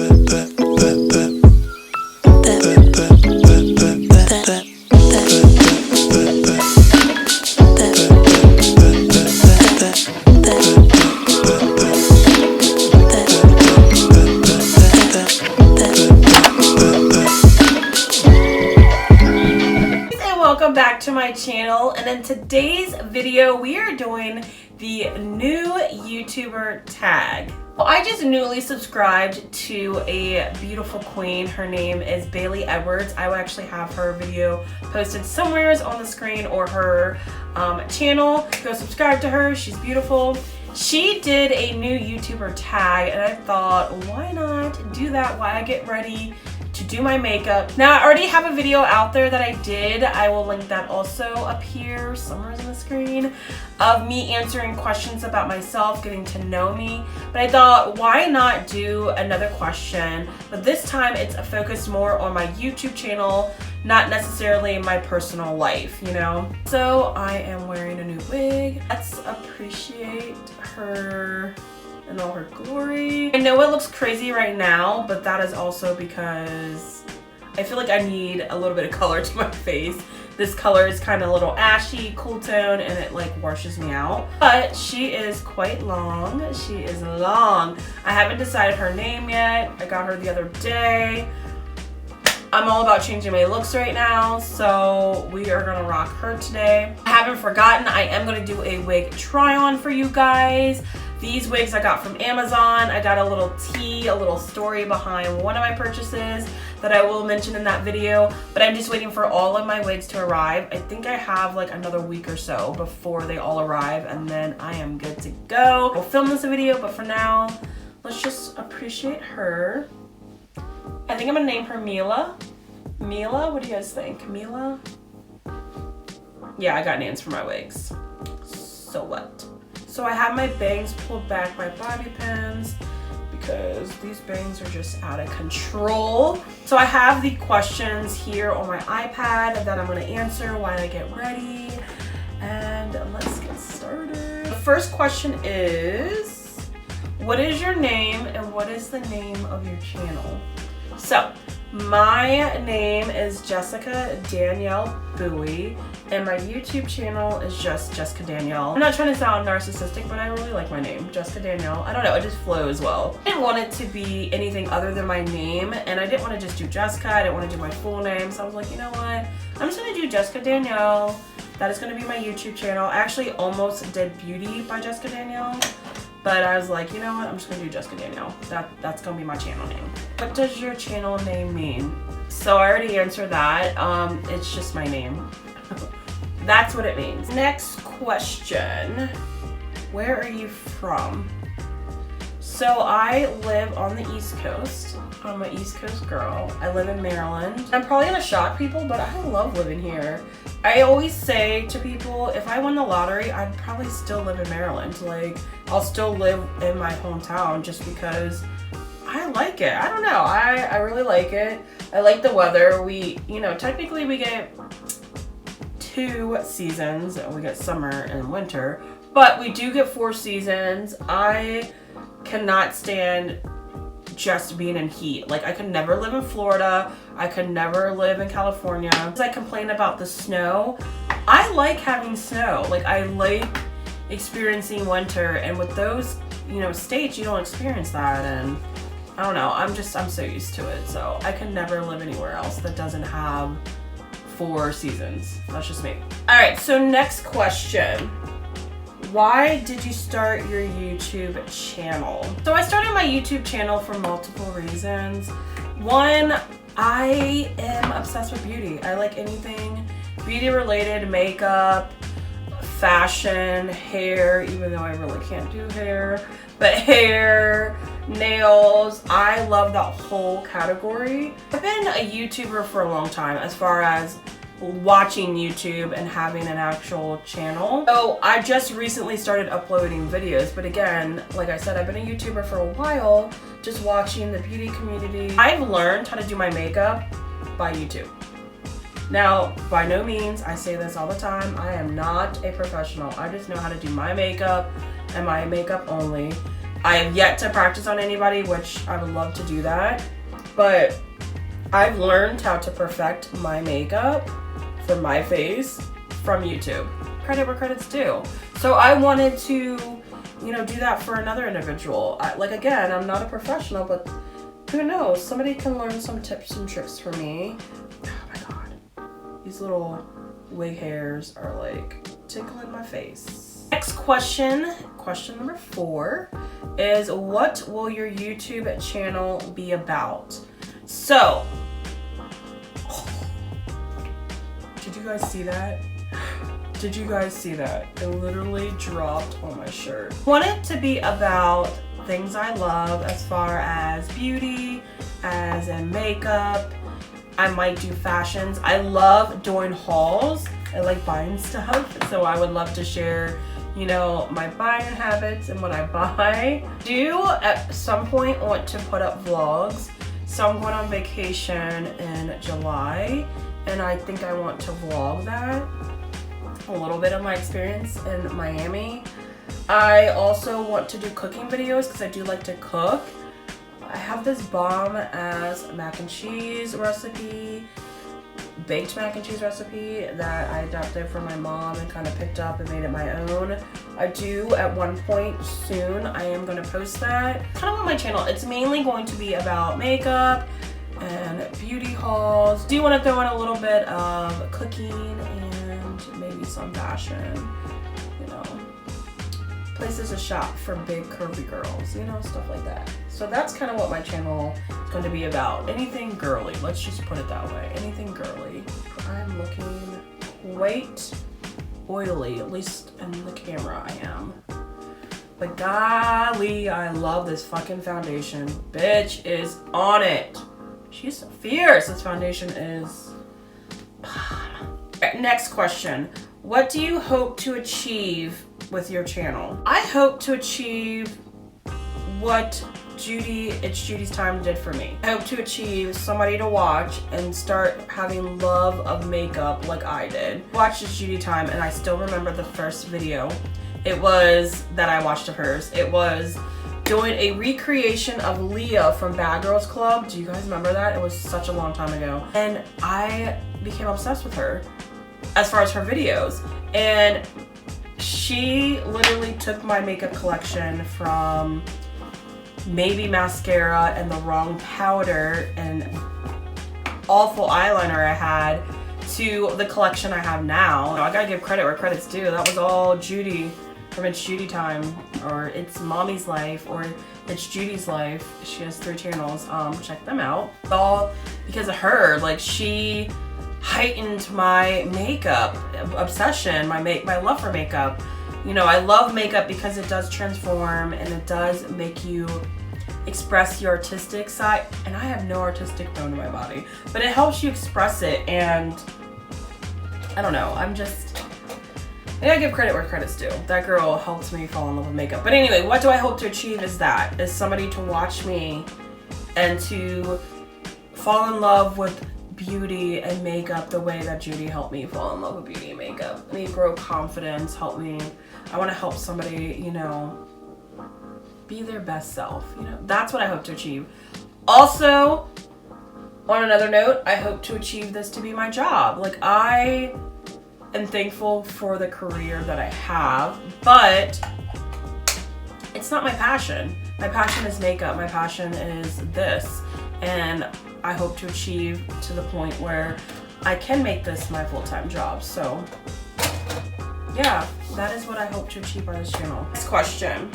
Welcome back to my channel, and in today's video we are doing the new YouTuber tag. Well, I just newly subscribed to a beautiful queen. Her name is Bailey Edwards. I will actually have her video posted somewhere on the screen or her channel. Go subscribe to her. She's beautiful. She did a new YouTuber tag, and I thought, why not do that while I get ready to do my makeup. Now, I already have a video out there that I did. I will link that also up here, somewhere on the screen, of me answering questions about myself, getting to know me. But I thought, why not do another question? But this time it's focused more on my YouTube channel, not necessarily my personal life, you know? So I am wearing a new wig. Let's appreciate her in all her glory. I know it looks crazy right now, but that is also because I feel like I need a little bit of color to my face. This color is kind of a little ashy, cool tone, and it like washes me out. But she is quite long. She is long. I haven't decided her name yet. I got her the other day. I'm all about changing my looks right now, so we are gonna rock her today. I haven't forgotten, I am gonna do a wig try on for you guys. These wigs I got from Amazon. I got a little tea, a little story behind one of my purchases that I will mention in that video, but I'm just waiting for all of my wigs to arrive. I think I have like another week or so before they all arrive, and then I am good to go. We'll film this video, but for now, let's just appreciate her. I think I'm gonna name her Mila. Mila, what do you guys think? Mila? Yeah, I got names for my wigs. So what? So I have my bangs pulled back by bobby pins because these bangs are just out of control. So I have the questions here on my iPad that I'm gonna answer while I get ready. And let's get started. The first question is, what is your name and what is the name of your channel? So, my name is Jessica-Danielle Bowie, and my YouTube channel is just Jessica-Danielle. I'm not trying to sound narcissistic, but I really like my name, Jessica-Danielle. I don't know, it just flows well. I didn't want it to be anything other than my name, and I didn't want to just do Jessica, I didn't want to do my full name, so I was like, you know what? I'm just going to do Jessica-Danielle. That is going to be my YouTube channel. I actually almost did Beauty by Jessica-Danielle. But I was like, you know what, I'm just gonna do Jessica-Danielle. That's gonna be my channel name. What does your channel name mean? So I already answered that. It's just my name. That's what it means. Next question. Where are you from? So I live on the East Coast. I'm an East Coast girl. I live in Maryland. I'm probably gonna shock people, but I love living here. I always say to people, if I won the lottery, I'd probably still live in Maryland. Like, I'll still live in my hometown just because I like it. I don't know, I really like it. I like the weather. Technically we get 2 seasons. We get summer and winter, but we do get 4 seasons. I cannot stand just being in heat. Like, I could never live in Florida. I could never live in California. As I complain about the snow, I like having snow. Like, I like experiencing winter, and with those, states, you don't experience that, and I don't know, I'm so used to it. So I could never live anywhere else that doesn't have 4 seasons. That's just me. All right, so next question. Why did you start your YouTube channel? So I started my YouTube channel for multiple reasons. One, I am obsessed with beauty. I like anything beauty related, makeup, fashion, hair, even though I really can't do hair, but hair, nails, I love that whole category. I've been a YouTuber for a long time as far as watching YouTube and having an actual channel. So I just recently started uploading videos, but again, like I said, I've been a YouTuber for a while, just watching the beauty community. I've learned how to do my makeup by YouTube. Now, by no means, I say this all the time, I am not a professional. I just know how to do my makeup and my makeup only. I have yet to practice on anybody, which I would love to do that. But I've learned how to perfect my makeup for my face from YouTube. Credit where credit's due. So I wanted to, you know, do that for another individual. Like, again, I'm not a professional, but who knows? Somebody can learn some tips and tricks from me. Oh my God. These little wig hairs are like tickling my face. Next question, question number 4, is what will your YouTube channel be about? So, did you guys see that? Did you guys see that? It literally dropped on my shirt. I want it to be about things I love as far as beauty, as in makeup. I might do fashions. I love doing hauls. I like buying stuff. So I would love to share, you know, my buying habits and what I buy. Do at some point want to put up vlogs. So I'm going on vacation in July, and I think I want to vlog that. A little bit of my experience in Miami. I also want to do cooking videos because I do like to cook. I have this bomb ass mac and cheese recipe, baked mac and cheese recipe that I adopted from my mom and kind of picked up and made it my own. I do at one point soon, I am going to post that. Kind of on my channel, it's mainly going to be about makeup and beauty hauls. Do want to throw in a little bit of cooking and maybe some fashion, you know, places to shop for big curvy girls, you know, stuff like that. So that's kind of what my channel is going to be about. Anything girly, let's just put it that way. Anything girly. I'm looking quite oily, at least in the camera I am. But golly, I love this fucking foundation. Bitch is on it. She's fierce. This foundation is... Next question. What do you hope to achieve with your channel? I hope to achieve what It's Judy's Time did for me. I hope to achieve somebody to watch and start having love of makeup like I did. Watch It's Judy Time, and I still remember the first video. It was that I watched of hers. It was doing a recreation of Leah from Bad Girls Club. Do you guys remember that? It was such a long time ago. And I became obsessed with her as far as her videos. And she literally took my makeup collection from maybe mascara and the wrong powder and awful eyeliner I had to the collection I have now. I gotta give credit where credit's due. That was all Judy from It's Judy Time, or It's Mommy's Life, or It's Judy's Life. She has 3 channels. Check them out. It's all because of her. Like, she heightened my makeup obsession, my love for makeup. You know, I love makeup because it does transform and it does make you express your artistic side. And I have no artistic bone in my body, but it helps you express it. And I don't know, I gotta give credit where credit's due. That girl helped me fall in love with makeup. But anyway, what do I hope to achieve is somebody to watch me and to fall in love with beauty and makeup the way that Judy helped me fall in love with beauty and makeup. Help me grow confidence, I want to help somebody, you know, be their best self, you know. That's what I hope to achieve. Also, on another note, I hope to achieve this to be my job. Like, I am thankful for the career that I have, but it's not my passion. My passion is makeup. My passion is this. And I hope to achieve to the point where I can make this my full-time job. So yeah, that is what I hope to achieve on this channel. Next question.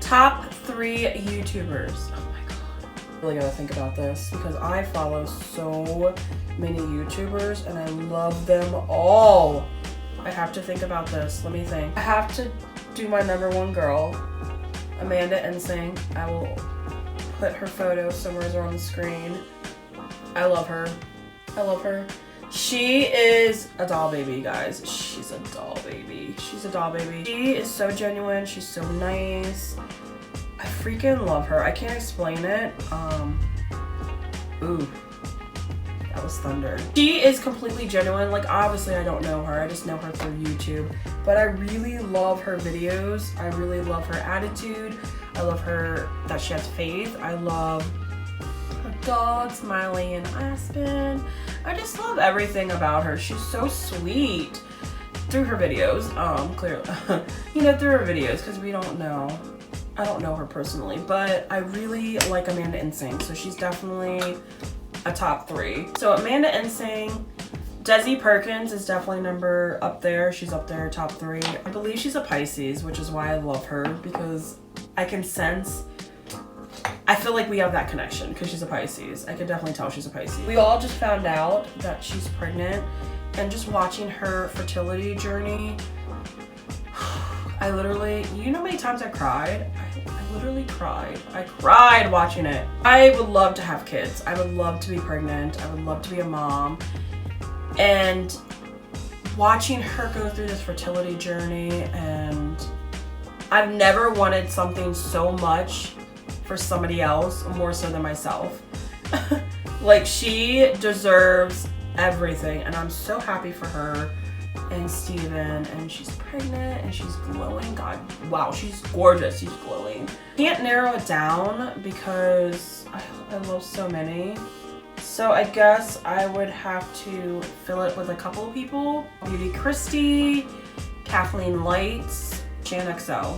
Top 3 YouTubers. Oh my God. I really gotta think about this because I follow so many YouTubers and I love them all. I have to think about this. Let me think. I have to do my #1 girl, Amanda Ensing. I will put her photo somewhere on the screen. I love her. I love her. She is a doll baby, guys. She's a doll baby. She's a doll baby. She is so genuine. She's so nice. I freaking love her. I can't explain it. Ooh. That was thunder. She is completely genuine. Like, obviously I don't know her. I just know her through YouTube. But I really love her videos. I really love her attitude. I love her that she has faith. I love her dog, Smiley and Aspen. I just love everything about her. She's so sweet. Through her videos, clearly, you know, through her videos, because we don't know. I don't know her personally, but I really like Amanda Insing, so she's definitely a top 3. So Amanda Insing, Desi Perkins is definitely up there. She's up there, top 3. I believe she's a Pisces, which is why I love her, because I can sense, I feel like we have that connection because she's a Pisces. I can definitely tell she's a Pisces. We all just found out that she's pregnant, and just watching her fertility journey, I literally, you know how many times I cried? I literally cried. I cried watching it. I would love to have kids. I would love to be pregnant. I would love to be a mom. And watching her go through this fertility journey, and I've never wanted something so much for somebody else more so than myself. Like, she deserves everything, and I'm so happy for her and Steven, and she's pregnant and she's glowing. God, wow, she's gorgeous. She's glowing. Can't narrow it down because I love so many. So I guess I would have to fill it with a couple of people. Beauty Christie, Kathleen Lights, Jan XL,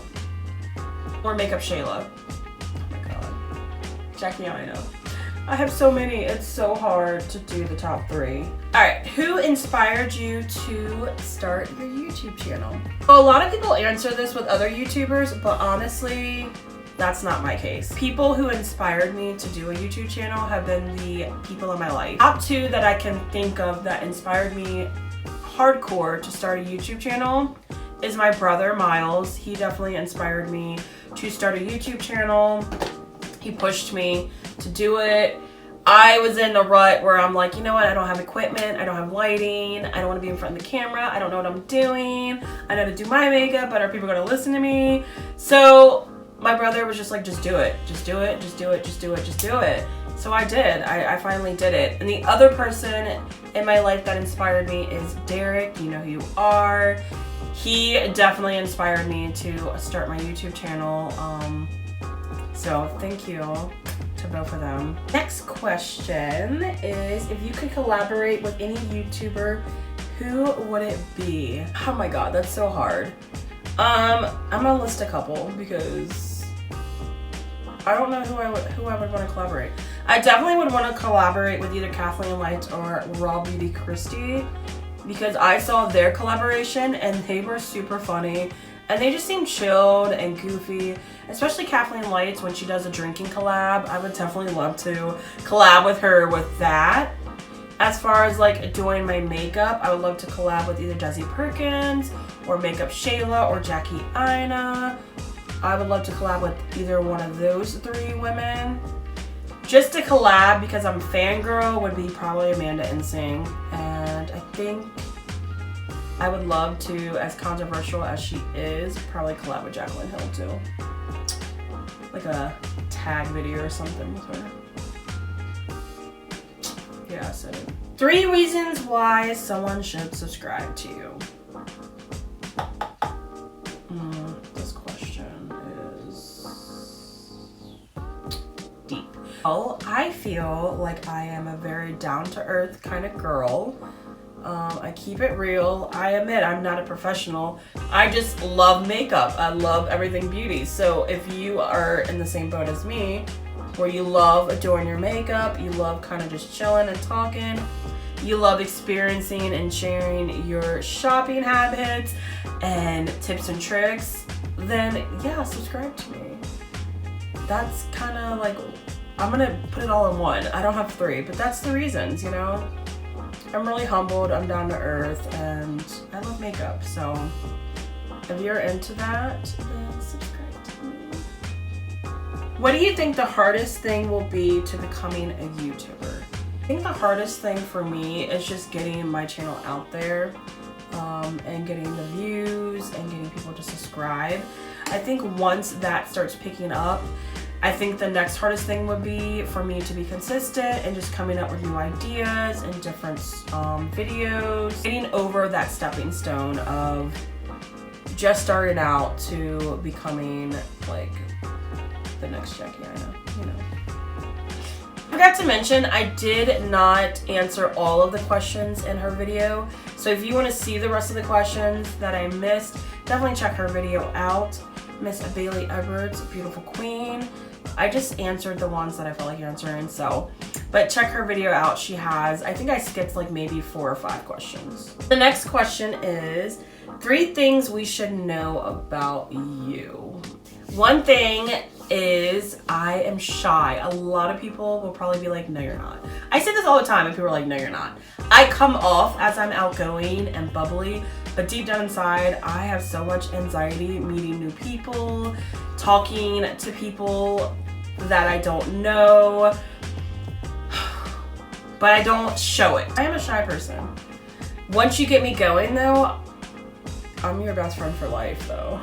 or Makeup Shayla. Oh my god. Jaclyn. I have so many. It's so hard to do the top 3. Alright, who inspired you to start your YouTube channel? Well, a lot of people answer this with other YouTubers, but honestly, that's not my case. People who inspired me to do a YouTube channel have been the people in my life. Top 2 that I can think of that inspired me hardcore to start a YouTube channel is my brother, Miles. He definitely inspired me to start a YouTube channel. He pushed me to do it. I was in a rut where I'm like, you know what, I don't have equipment, I don't have lighting, I don't want to be in front of the camera, I don't know what I'm doing, I know to do my makeup, but are people going to listen to me? So my brother was just like, just do it, just do it, just do it, just do it, just do it. So I did. I finally did it. And the other person in my life that inspired me is Derek. You know who you are. He definitely inspired me to start my YouTube channel. So thank you to both of them. Next question is, if you could collaborate with any YouTuber, who would it be? Oh my god, that's so hard. I'm gonna list a couple because I don't know who I would want to collaborate. I definitely would want to collaborate with either Kathleen Lights or Raw Beauty Christie, because I saw their collaboration and they were super funny. And they just seem chilled and goofy, especially Kathleen Lights when she does a drinking collab. I would definitely love to collab with her with that. As far as like doing my makeup, I would love to collab with either Desi Perkins or Makeup Shayla or Jackie Ina. I would love to collab with either one of those 3 women. Just to collab because I'm fangirl would be probably Amanda Insing. And I think I would love to, as controversial as she is, probably collab with Jaclyn Hill too. Like a tag video or something with her. Yeah, so 3 reasons why someone should subscribe to you. This question is deep. Well, I feel like I am a very down-to-earth kind of girl. I keep it real. I admit I'm not a professional. I just love makeup. I love everything beauty. So if you are in the same boat as me, where you love doing your makeup, you love kind of just chilling and talking, you love experiencing and sharing your shopping habits and tips and tricks, then yeah, subscribe to me. That's kind of like, I'm gonna put it all in one. I don't have 3, but that's the reasons, you know? I'm really humbled, I'm down to earth, and I love makeup, so if you're into that, then subscribe to me. What do you think the hardest thing will be to becoming a YouTuber? I think the hardest thing for me is just getting my channel out there, and getting the views and getting people to subscribe. I think once that starts picking up, I think the next hardest thing would be for me to be consistent and just coming up with new ideas and different videos. Getting over that stepping stone of just starting out to becoming like the next Jaclyn, you know. Forgot to mention, I did not answer all of the questions in her video. So if you want to see the rest of the questions that I missed, definitely check her video out. Miss Bailey Edwards, beautiful queen. I just answered the ones that I felt like answering, so. But check her video out. She has, I think I skipped like maybe 4 or 5 questions. The next question is, 3 things we should know about you. One thing is I am shy. A lot of people will probably be like, no, you're not. I say this all the time and people are like, no, you're not. I come off as I'm outgoing and bubbly, but deep down inside, I have so much anxiety meeting new people, talking to people that I don't know, but I don't show it. I am a shy person. Once you get me going though, I'm your best friend for life though.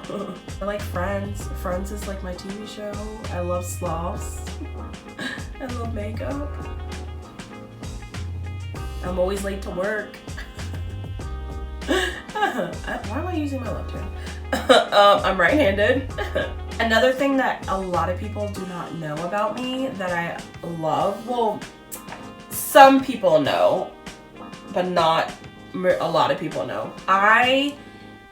I like Friends. Friends is like my TV show. I love sloths. I love makeup. I'm always late to work. Why am I using my left hand? I'm right-handed. Another thing that a lot of people do not know about me that I love, well, some people know, but not a lot of people know. I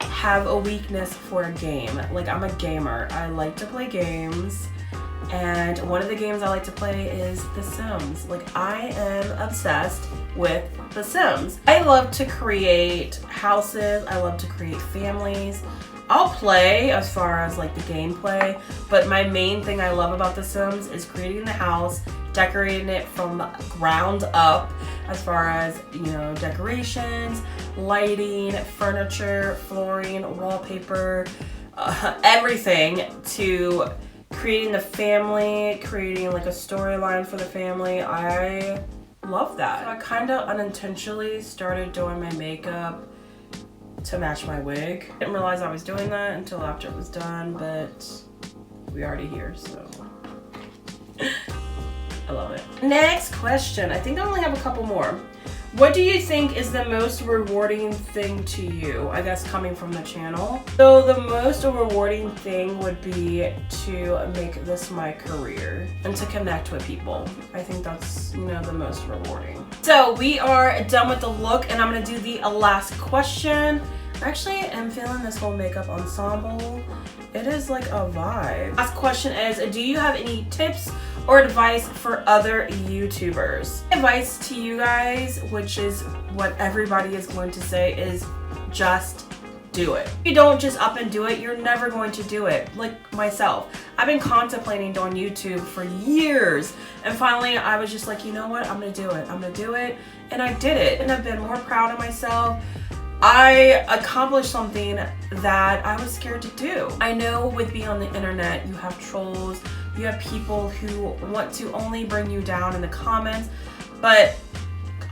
have a weakness for a game. Like, I'm a gamer. I like to play games, and one of the games I like to play is The Sims. Like, I am obsessed with The Sims. I love to create houses. I love to create families. I'll play as far as like the gameplay, but my main thing I love about The Sims is creating the house, decorating it from ground up as far as, you know, decorations, lighting, furniture, flooring, wallpaper, everything, to creating the family, creating like a storyline for the family. I love that. So I kind of unintentionally started doing my makeup to match my wig. Didn't realize I was doing that until after it was done, but we already here, so I love it. Next question. I think I only have a couple more. What do you think is the most rewarding thing to you? I guess coming from the channel. So the most rewarding thing would be to make this my career and to connect with people. I think that's, you know, the most rewarding. So we are done with the look, and I'm gonna do the last question. Actually, I'm feeling this whole makeup ensemble. It is like a vibe. Last question is, do you have any tips or advice for other YouTubers? Advice to you guys, which is what everybody is going to say, is just do it. If you don't just up and do it, you're never going to do it. Like myself, I've been contemplating doing YouTube for years, and finally I was just like, you know what, I'm gonna do it. I'm gonna do it, and I did it, and I've been more proud of myself. I accomplished something that I was scared to do. I know with being on the internet, you have trolls, you have people who want to only bring you down in the comments, but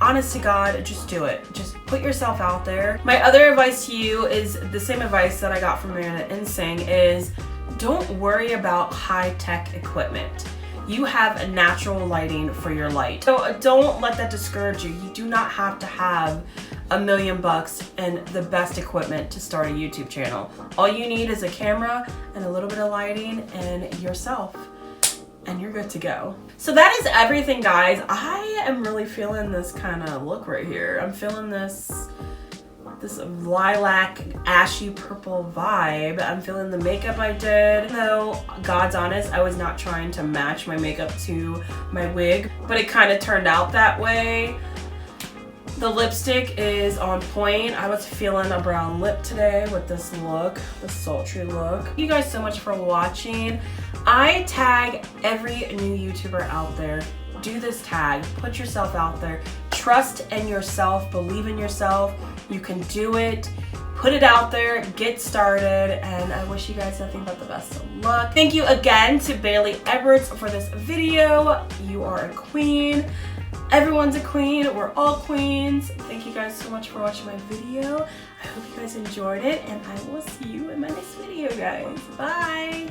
honest to God, just do it. Just put yourself out there. My other advice to you is the same advice that I got from Miranda Insing, is don't worry about high-tech equipment. You have a natural lighting for your light. So don't let that discourage you. You do not have to have $1 million and the best equipment to start a YouTube channel. All you need is a camera and a little bit of lighting and yourself, and you're good to go. So that is everything, guys. I am really feeling this kind of look right here. I'm feeling this lilac ashy purple vibe. I'm feeling the makeup I did. Though, God's honest, I was not trying to match my makeup to my wig, but it kind of turned out that way. The lipstick is on point. I was feeling a brown lip today with this look, the sultry look. Thank you guys so much for watching. I tag every new YouTuber out there. Do this tag, put yourself out there. Trust in yourself, believe in yourself. You can do it. Put it out there, get started, and I wish you guys nothing but the best of luck. Thank you again to Bailey Edwards for this video. You are a queen. Everyone's a queen. We're all queens. Thank you guys so much for watching my video. I hope you guys enjoyed it, and I will see you in my next video, guys. Bye.